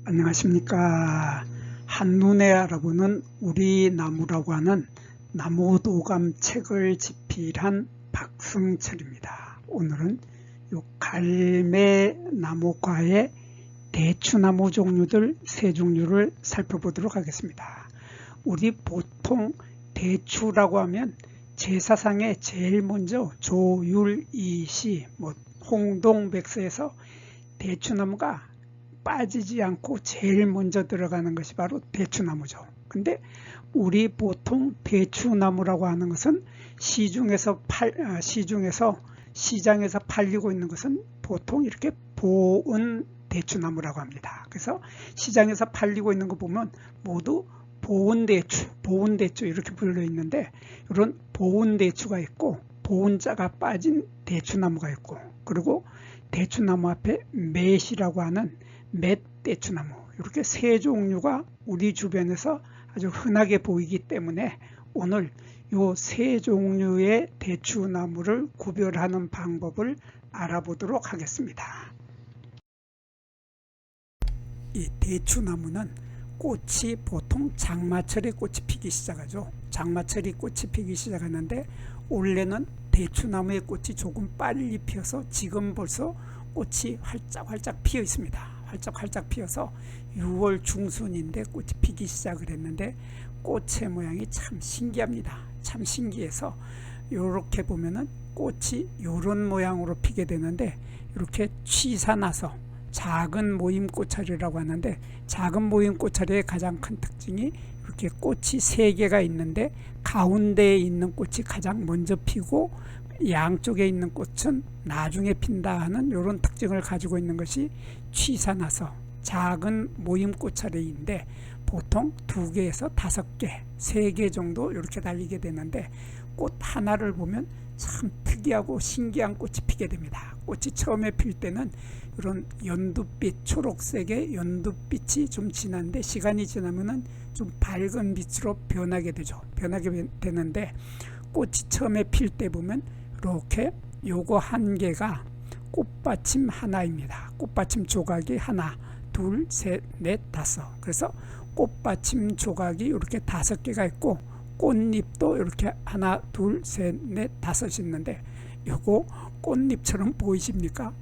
안녕하십니까. 한눈에 알아보는 우리 나무라고 하는 나무도감 책을 집필한 박승철입니다. 오늘은 요 갈매나무과의 대추나무 종류들 세 종류를 살펴보도록 하겠습니다. 우리 보통 대추라고 하면 제사상에 제일 먼저 조율이시 홍동백서에서 대추나무가 빠지지 않고 제일 먼저 들어가는 것이 바로 대추나무죠. 근데 우리 보통 대추나무라고 하는 것은 시장에서 팔리고 있는 것은 보통 이렇게 보은 대추나무라고 합니다. 그래서 시장에서 팔리고 있는 거 보면 모두 보은대추 이렇게 불려 있는데, 이런 보은대추가 있고 보은자가 빠진 대추나무가 있고, 그리고 대추나무 앞에 맷이라고 하는 맷대추나무, 이렇게 세 종류가 우리 주변에서 아주 흔하게 보이기 때문에 오늘 이 세 종류의 대추나무를 구별하는 방법을 알아보도록 하겠습니다. 이 대추나무는 꽃이 보통 장마철에 꽃이 피기 시작하죠. 장마철에 꽃이 피기 시작하는데, 원래는 대추나무의 꽃이 조금 빨리 피어서 지금 벌써 꽃이 활짝 피어 있습니다. 활짝 피어서 6월 중순인데 꽃이 피기 시작을 했는데, 꽃의 모양이 참 신기합니다. 참 신기해서 이렇게 보면은 꽃이 이런 모양으로 피게 되는데, 이렇게 취사나서 작은 모임 꽃차리라고 하는데, 작은 모임 꽃차리의 가장 큰 특징이 이렇게 꽃이 3개가 있는데 가운데에 있는 꽃이 가장 먼저 피고 양쪽에 있는 꽃은 나중에 핀다 하는 이런 특징을 가지고 있는 것이 취사나서 작은 모임 꽃차리인데, 보통 2개에서 5개, 3개 정도 이렇게 달리게 되는데, 꽃 하나를 보면 참 특이하고 신기한 꽃이 피게 됩니다. 꽃이 처음에 필 때는 이런 연두빛, 초록색의 연두빛이 좀 진한데, 시간이 지나면은 좀 밝은 빛으로 변하게 되는데, 꽃이 처음에 필 때 보면 이렇게 요거 한 개가 꽃받침 하나입니다. 꽃받침 조각이 하나, 둘, 셋, 넷, 다섯. 그래서 꽃받침 조각이 이렇게 5개가 있고, 꽃잎도 이렇게 하나, 둘, 셋, 넷, 5 있는데, 요거 꽃잎처럼 보이십니까?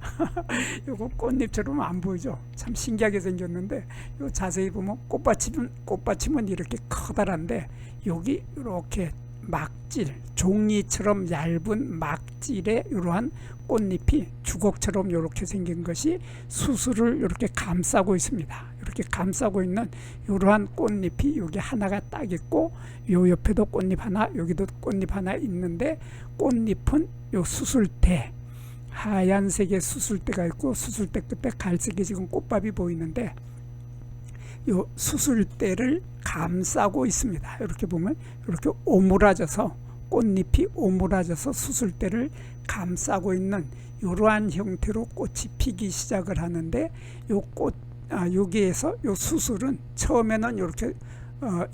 요거 꽃잎처럼 안 보이죠? 참 신기하게 생겼는데, 요 자세히 보면 꽃받침은 이렇게 커다란데, 여기 이렇게 막질, 종이처럼 얇은 막질의 이러한 꽃잎이 주걱처럼 이렇게 생긴 것이 수술을 이렇게 감싸고 있습니다. 이렇게 감싸고 있는 이러한 꽃잎이 여기 하나가 딱 있고, 요 옆에도 꽃잎 하나, 여기도 꽃잎 하나 있는데, 꽃잎은 요 수술대, 하얀색의 수술대가 있고, 수술대 끝에 갈색이 지금 꽃밥이 보이는데, 요 수술대를 감싸고 있습니다. 이렇게 보면 이렇게 오므라져서, 꽃잎이 오므라져서 수술대를 감싸고 있는 이러한 형태로 꽃이 피기 시작을 하는데, 여기에서 요 수술은 처음에는 이렇게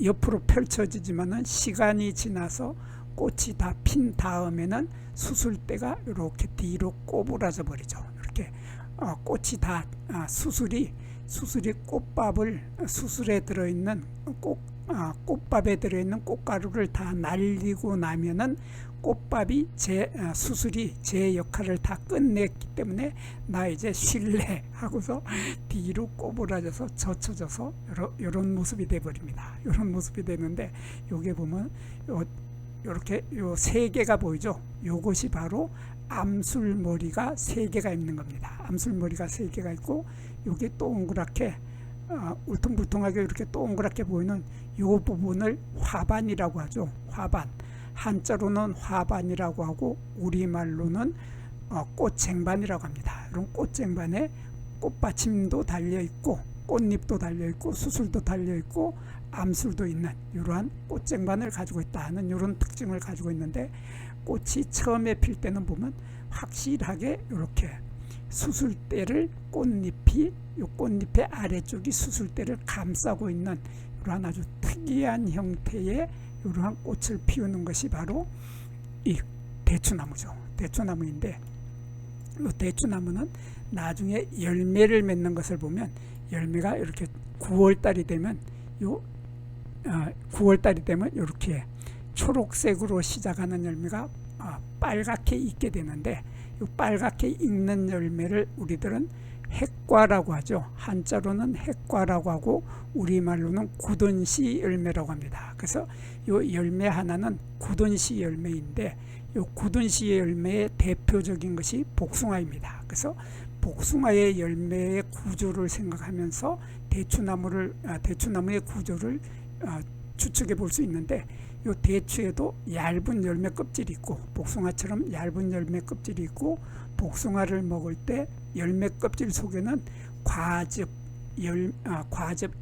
옆으로 펼쳐지지만은 시간이 지나서 꽃이 다 핀 다음에는 수술대가 이렇게 뒤로 꼬부라져 버리죠. 이렇게 꽃이 다 수술이 꽃밥을, 수술에 들어있는 꽃밥에 들어있는 꽃가루를 다 날리고 나면은 꽃밥이 수술이 제 역할을 다 끝냈기 때문에 나 이제 쉴래 하고서 뒤로 꼬부라져서 젖혀져서 이런 모습이 돼버립니다. 이런 모습이 되는데, 요게 보면 요렇게 요 3개가 보이죠? 요것이 바로 암술머리가 3개가 있는 겁니다. 암술머리가 3개가 있고, 요게 동그랗게 울퉁불퉁하게 이렇게 동그랗게 보이는 요 부분을 화반이라고 하죠. 화반. 한자로는 화반이라고 하고, 우리말로는 꽃쟁반이라고 합니다. 이런 꽃쟁반에 꽃받침도 달려있고, 꽃잎도 달려있고, 수술도 달려있고, 암술도 있는 이러한 꽃쟁반을 가지고 있다는 이런 특징을 가지고 있는데, 꽃이 처음에 필 때는 보면 확실하게 이렇게 수술대를 꽃잎의 아래쪽이 수술대를 감싸고 있는 이러한 아주 특이한 형태의 이러한 꽃을 피우는 것이 바로 이 대추나무죠. 대추나무인데, 이 대추나무는 나중에 열매를 맺는 것을 보면 열매가 이렇게 9월달이 되면 9월달이 되면 이렇게 초록색으로 시작하는 열매가 빨갛게 익게 되는데, 이 빨갛게 익는 열매를 우리들은 핵과라고 하죠. 한자로는 핵과라고 하고 우리말로는 굳은씨 열매라고 합니다. 그래서 이 열매 하나는 굳은씨 열매인데, 이 굳은씨 열매의 대표적인 것이 복숭아입니다. 그래서 복숭아의 열매의 구조를 생각하면서 대추나무의 구조를 추측해 볼 수 있는데, 이 대추에도 얇은 열매 껍질이 있고 복숭아처럼 얇은 열매 껍질이 있고, 복숭아를 먹을 때 열매 껍질 속에는 과즙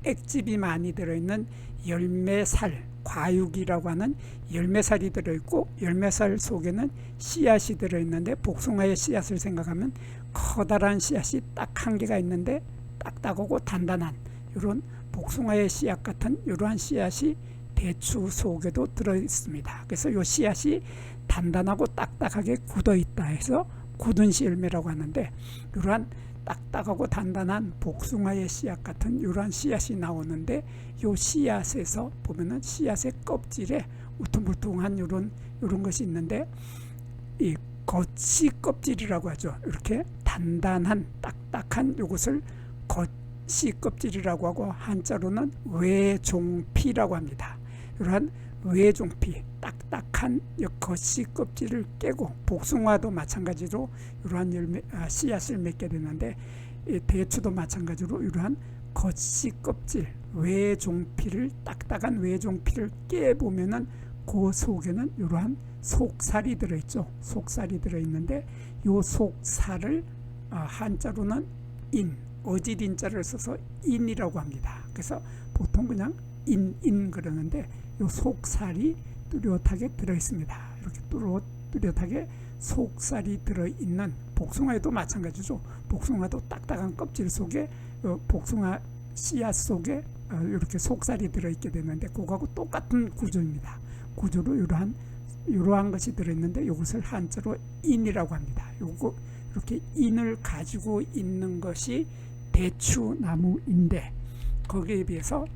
액즙이 많이 들어있는 열매살, 과육이라고 하는 열매살이 들어있고, 열매살 속에는 씨앗이 들어있는데, 복숭아의 씨앗을 생각하면 커다란 씨앗이 딱 한 개가 있는데 딱딱하고 단단한 이런 복숭아의 씨앗 같은 이러한 씨앗이 대추 속에도 들어있습니다. 그래서 이 씨앗이 단단하고 딱딱하게 굳어 있다 해서 굳은씨 열매라고 하는데, 이러한 딱딱하고 단단한 복숭아의 씨앗 같은 이러한 씨앗이 나오는데, 이 씨앗에서 보면은 씨앗의 껍질에 우퉁불퉁한 이런 것이 있는데, 이 겉이 껍질이라고 하죠. 이렇게 단단한 딱딱한 이것을 겉이 껍질이라고 하고, 한자로는 외종피라고 합니다. 이러한 외종피, 딱딱한 겉이 껍질을 깨고, 복숭아도 마찬가지로 이러한 씨앗을 맺게 되는데, 대추도 마찬가지로 이러한 겉이 껍질, 외종피를, 딱딱한 외종피를 깨보면은 그 속에는 이러한 속살이 들어있죠. 속살이 들어있는데, 이 속살을 한자로는 어지린자를 써서 인이라고 합니다. 그래서 보통 그냥 인 그러는데, 이 속살이 뚜렷하게 들어있습니다. 이렇게 뚜렷하게 속살이 들어있는 복숭아에도 마찬가지죠. 복숭아도 딱딱한 껍질 속에 복숭아 씨앗 속에 이렇게 속살이 들어있게 되는데, 그거하고 똑같은 구조입니다. 구조로 이러한 것이 들어있는데, 이것을 한자로 인이라고 합니다. 이렇게 인을 가지고 있는 것이 대추나무인데, 거기에 비해서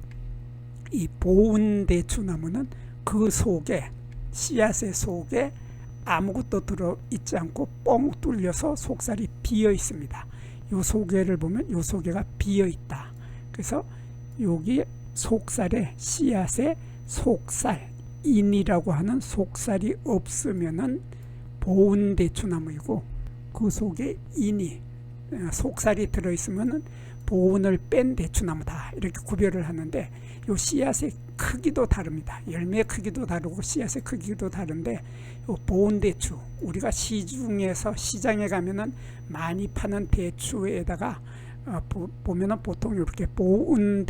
이 보운 대추나무는 그 속에, 씨앗의 속에 아무것도 들어있지 않고 뻥 뚫려서 속살이 비어 있습니다. 이 소개를 보면 이 소개가 비어 있다. 그래서 여기 속살에, 씨앗의 속살, 인이라고 하는 속살이 없으면은 보운 대추나무이고, 그 속에 속살이 들어있으면은 보온을 뺀 대추나무다, 이렇게 구별을 하는데, 이 씨앗의 크기도 다릅니다. 열매의 크기도 다르고 씨앗의 크기도 다른데, 이 보온 대추, 우리가 시장에 가면은 많이 파는 대추에다가 보면은 보통 이렇게 보온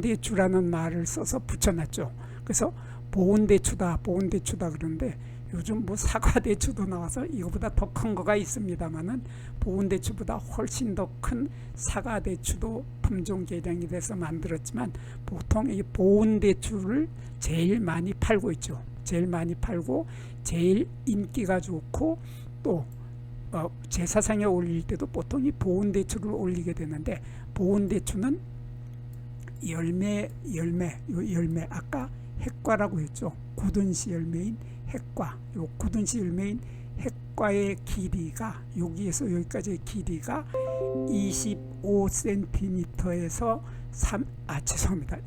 대추라는 말을 써서 붙여놨죠. 그래서 보온 대추다 그러는데, 요즘 사과 대추도 나와서 이거보다 더 큰 거가 있습니다만은, 보온 대추보다 훨씬 더 큰 사과 대추도 품종 개량이 돼서 만들었지만, 보통 이 보온 대추를 제일 많이 팔고 있죠. 제일 많이 팔고 제일 인기가 좋고, 또 제사상에 올릴 때도 보통 이 보온 대추를 올리게 되는데, 보온 대추는 열매 아까 핵과라고 했죠. 굳은씨 열매인 핵과, 요 굳은씨 열매인 핵과의 길이가, 여기에서 여기까지의 길이가 25cm에서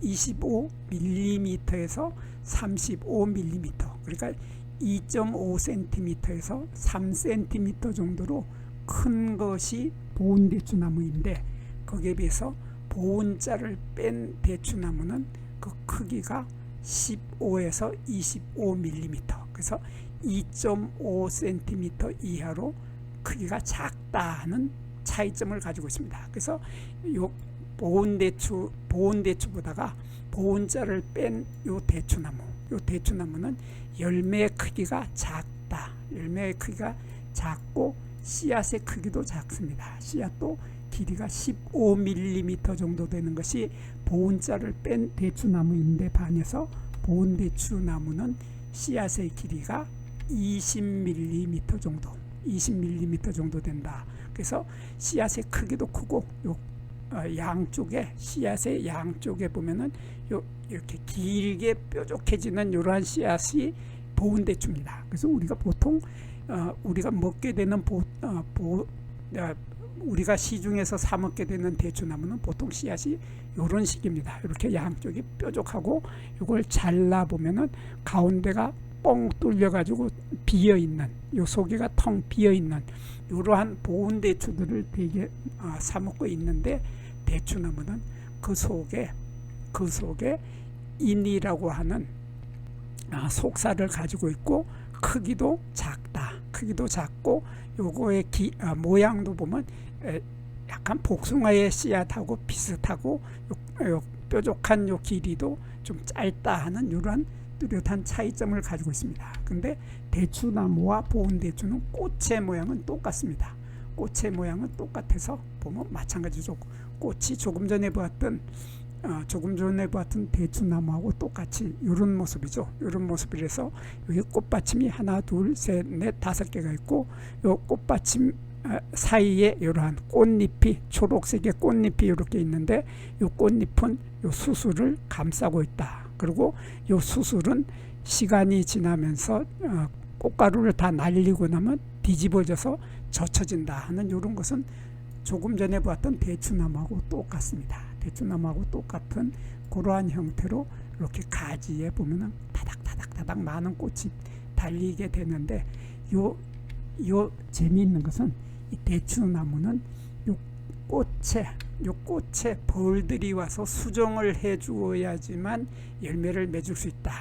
25mm에서 35mm, 그러니까 2.5cm에서 3cm 정도로 큰 것이 보온 대추나무인데, 거기에 비해서 보온자를 뺀 대추나무는 그 크기가 15에서 25mm, 그래서 2.5cm 이하로 크기가 작다는 차이점을 가지고 있습니다. 그래서 요 보온 대추보다가 보온자를 뺀 요 대추나무는 열매의 크기가 작다. 열매의 크기가 작고 씨앗의 크기도 작습니다. 씨앗도 길이가 15mm 정도 되는 것이 보온자를 뺀 대추나무인데, 반해서 보온 대추나무는 씨앗의 길이가 20mm 정도 된다. 그래서 씨앗의 크기도 크고, 양쪽에 씨앗의 양쪽에 보면은 이렇게 길게 뾰족해지는 이러한 씨앗이 보온대추입니다. 그래서 우리가 보통 우리가 먹게 되는 우리가 시중에서 사 먹게 되는 대추나무는 보통 씨앗이 이런 식입니다. 이렇게 양쪽이 뾰족하고 이걸 잘라 보면은 가운데가 뻥 뚫려 가지고 비어 있는, 요 속에가 텅 비어 있는 이러한 보온대추들을 되게 사 먹고 있는데, 대추나무는 그 속에 인이라고 하는 속살을 가지고 있고, 크기도 작고 요거의 모양도 보면 약간 복숭아의 씨앗하고 비슷하고, 요 뾰족한 요 길이도 좀 짧다 하는 이러한 뚜렷한 차이점을 가지고 있습니다. 근데 대추나무와 보온대추는 꽃의 모양은 똑같습니다. 꽃의 모양은 똑같아서 보면 마찬가지죠. 꽃이 조금 전에 보았던 대추나무하고 똑같이 이런 모습이죠. 이런 모습이라서 여기 꽃받침이 하나, 둘, 셋, 넷, 5개가 있고, 이 꽃받침 사이에 이러한 꽃잎이, 초록색의 꽃잎이 이렇게 있는데, 이 꽃잎은 이 수술을 감싸고 있다. 그리고 이 수술은 시간이 지나면서 꽃가루를 다 날리고 나면 뒤집어져서 젖혀진다 하는 이런 것은 조금 전에 보았던 대추나무하고 똑같습니다. 대추나무하고 똑같은 그러한 형태로 이렇게 가지에 보면은 타닥타닥 많은 꽃이 달리게 되는데, 요 재미있는 것은 이 대추나무는 요 꽃에 벌들이 와서 수정을 해 주어야지만 열매를 맺을 수 있다.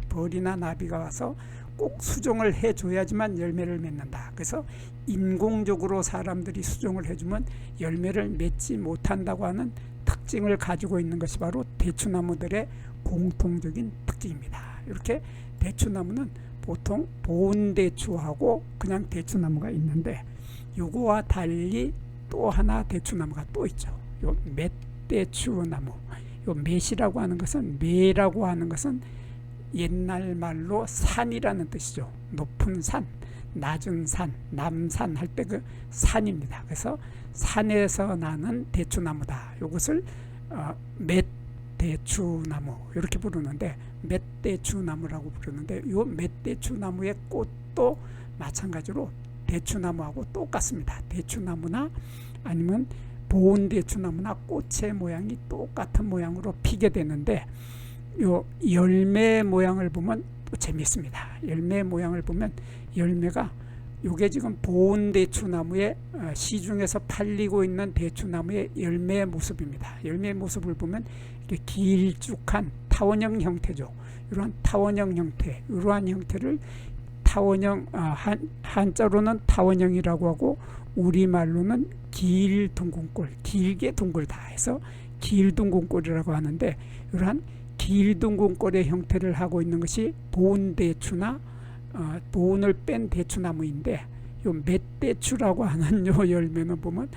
벌이나 나비가 와서 꼭 수정을 해 줘야지만 열매를 맺는다. 그래서 인공적으로 사람들이 수정을 해주면 열매를 맺지 못한다고 하는 특징을 가지고 있는 것이 바로 대추나무들의 공통적인 특징입니다. 이렇게 대추나무는 보통 보온대추하고 그냥 대추나무가 있는데, 요거와 달리 또 하나 대추나무가 또 있죠. 요 맷대추나무. 요 맷이라고 하는 것은, 매라고 하는 것은 옛날 말로 산이라는 뜻이죠. 높은 산, 낮은 산, 남산 할 때 그 산입니다. 그래서 산에서 나는 대추나무다. 이것을 맷대추나무 이렇게 부르는데, 맷대추나무라고 부르는데, 이 맷대추나무의 꽃도 마찬가지로 대추나무하고 똑같습니다. 대추나무나 아니면 보온대추나무나 꽃의 모양이 똑같은 모양으로 피게 되는데, 요 열매 모양을 보면 또 재미있습니다. 열매 모양을 보면 열매가 요게 지금 보온대추나무의 시중에서 팔리고 있는 대추나무의 열매 모습입니다. 열매 모습을 보면 이렇게 길쭉한 타원형 형태죠. 이러한 타원형 형태, 이러한 형태를 타원형, 한자로는 타원형이라고 하고 우리말로는 길둥근꼴, 길게 둥글다 해서 길둥근꼴이라고 하는데, 이러한 길둥근꼴의 형태를 하고 있는 것이 보온대추나 보온을 뺀 대추나무인데, 요 맷대추라고 하는 요 열매는 보면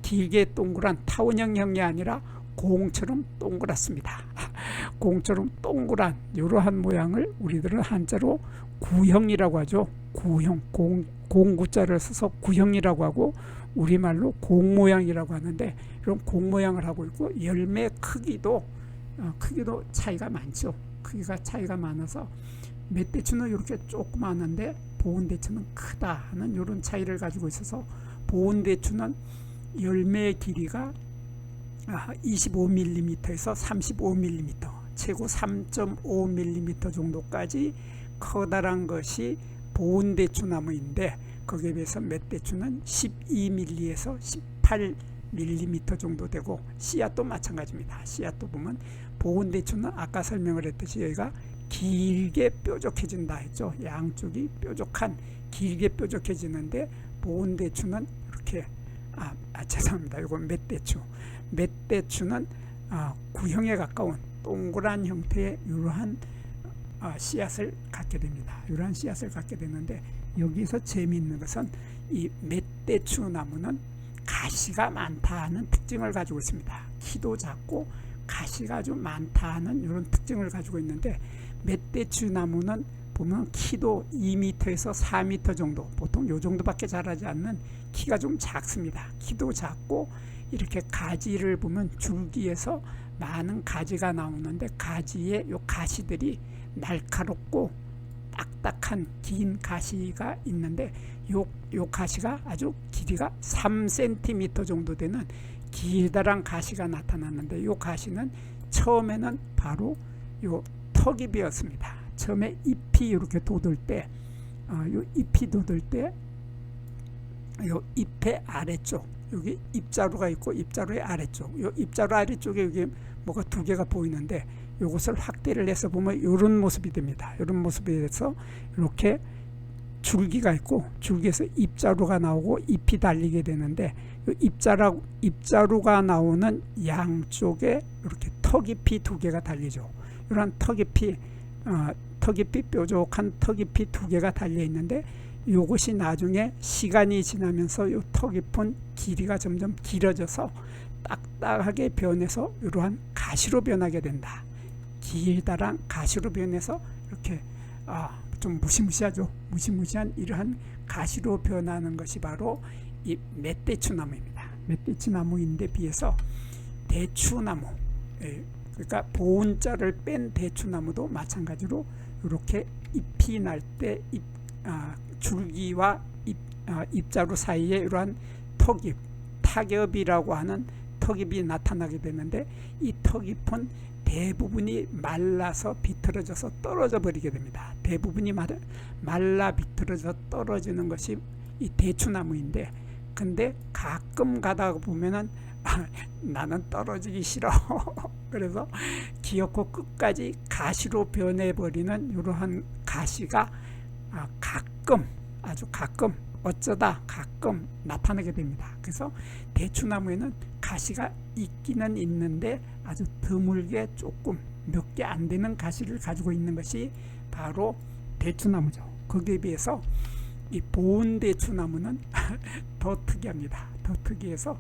길게 동그란 타원형이 아니라 공처럼 동그랗습니다. 공처럼 동그란 이러한 모양을 우리들은 한자로 구형이라고 하죠. 구형, 공구자를 써서 구형이라고 하고 우리말로 공모양이라고 하는데, 이런 공모양을 하고 있고, 열매 크기도 차이가 많죠. 크기가 차이가 많아서 맷대추는 이렇게 조그마한데 보온대추는 크다 하는 이런 차이를 가지고 있어서, 보온대추는 열매의 길이가 25mm에서 35mm, 최고 3.5mm 정도까지 커다란 것이 보온대추나무인데, 거기에 비해서 맷대추는 12mm에서 18mm 정도 되고, 씨앗도 마찬가지입니다. 씨앗도 보면 보온대추는 아까 설명을 했듯이 여기가 길게 뾰족해진다 했죠. 양쪽이 길게 뾰족해지는데, 보온대추는 이렇게 죄송합니다. 이건 맷대추는 구형에 가까운 동그란 형태의 이러한 씨앗을 갖게 됩니다. 이러한 씨앗을 갖게 되는데, 여기서 재미있는 것은 이 맷대추나무는 가시가 많다는 특징을 가지고 있습니다. 키도 작고 가시가 아주 많다는 이런 특징을 가지고 있는데, 맷대추나무는 보면 키도 2m에서 4m 정도, 보통 요 정도밖에 자라지 않는 키가 좀 작습니다. 키도 작고 이렇게 가지를 보면 줄기에서 많은 가지가 나오는데 가지에 요 가시들이 날카롭고 딱딱한 긴 가시가 있는데 요 가시가 아주 길이가 3cm 정도 되는 길다란 가시가 나타났는데 요 가시는 처음에는 바로 요 턱잎이었습니다. 처음에 잎이 이렇게 돋을 때, 요 잎이 돋을 때, 요 잎의 아래쪽, 여기 잎자루가 있고 잎자루의 아래쪽, 요 잎자루 아래쪽에 여기 뭐가 두 개가 보이는데 요것을 확대를 해서 보면 이런 모습이 됩니다. 이런 모습이 돼서 이렇게 줄기가 있고 줄기에서 잎자루가 나오고 잎이 달리게 되는데 잎자루가 나오는 양쪽에 이렇게 턱잎이 두 개가 달리죠. 이런 턱잎이 뾰족한 턱잎이 두 개가 달려 있는데 이것이 나중에 시간이 지나면서 이 턱잎은 길이가 점점 길어져서 딱딱하게 변해서 이러한 가시로 변하게 된다. 길다란 가시로 변해서 이렇게 좀 무시무시하죠. 무시무시한 이러한 가시로 변하는 것이 바로 이 멧대추나무입니다. 멧대추나무인데 비해서 대추나무, 그러니까 보온자를 뺀 대추나무도 마찬가지로 이렇게 잎이 날 때 줄기와 잎자루 사이에 이러한 턱잎, 타겹이라고 하는 턱잎이 나타나게 되는데 이 턱잎은 대부분이 말라서 비틀어져서 떨어져 버리게 됩니다. 대부분이 말라 비틀어져 떨어지는 것이 이 대추나무인데, 근데 가끔 가다가 보면은 나는 떨어지기 싫어 그래서 기어코 끝까지 가시로 변해버리는 이러한 가시가 아주 가끔 어쩌다 가끔 나타나게 됩니다. 그래서 대추나무에는 가시가 있기는 있는데 아주 드물게 조금 몇 개 안 되는 가시를 가지고 있는 것이 바로 대추나무죠. 거기에 비해서 이 보온대추나무는 더 특이합니다. 더 특이해서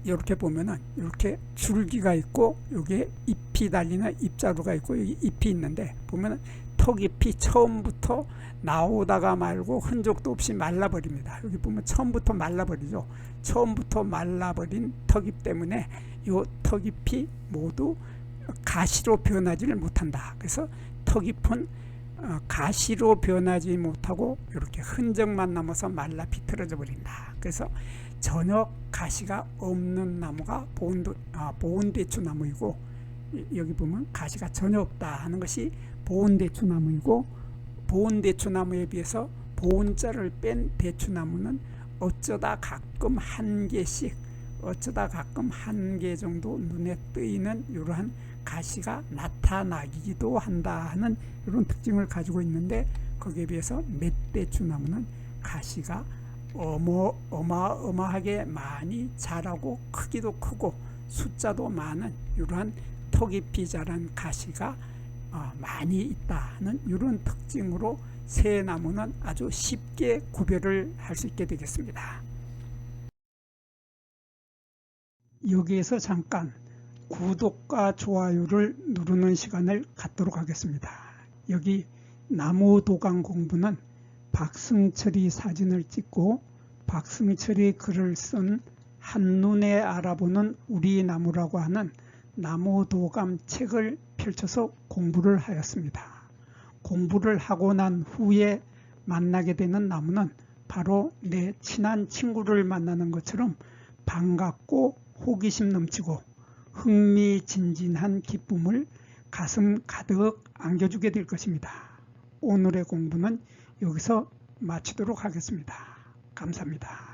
이렇게 보면은 이렇게 줄기가 있고 여기에 잎이 달리는 잎자루가 있고 여기 잎이 있는데 보면은 턱잎이 처음부터 나오다가 말고 흔적도 없이 말라버립니다. 여기 보면 처음부터 말라버리죠. 처음부터 말라버린 턱잎 때문에 이 턱잎이 모두 가시로 변하지를 못한다. 그래서 턱잎은 가시로 변하지 못하고 이렇게 흔적만 남아서 말라 비틀어져 버린다. 그래서 전혀 가시가 없는 나무가 보온대추나무이고, 여기 보면 가시가 전혀 없다 하는 것이 보온대추나무이고, 보온대추나무에 비해서 보온자를 뺀 대추나무는 어쩌다 가끔 한 개씩, 어쩌다 가끔 한 개 정도 눈에 띄는 이러한 가시가 나타나기도 한다 하는 이런 특징을 가지고 있는데, 거기에 비해서 멧대추나무는 가시가 어마어마하게 많이 자라고 크기도 크고 숫자도 많은 이러한 턱잎이 자란 가시가 많이 있다는 이런 특징으로 세 나무는 아주 쉽게 구별을 할 수 있게 되겠습니다. 여기에서 잠깐 구독과 좋아요를 누르는 시간을 갖도록 하겠습니다. 여기 나무도감 공부는 박승철이 사진을 찍고 박승철이 글을 쓴 한눈에 알아보는 우리 나무라고 하는 나무도감 책을 펼쳐서 공부를 하였습니다. 공부를 하고 난 후에 만나게 되는 나무는 바로 내 친한 친구를 만나는 것처럼 반갑고 호기심 넘치고 흥미진진한 기쁨을 가슴 가득 안겨주게 될 것입니다. 오늘의 공부는 여기서 마치도록 하겠습니다. 감사합니다.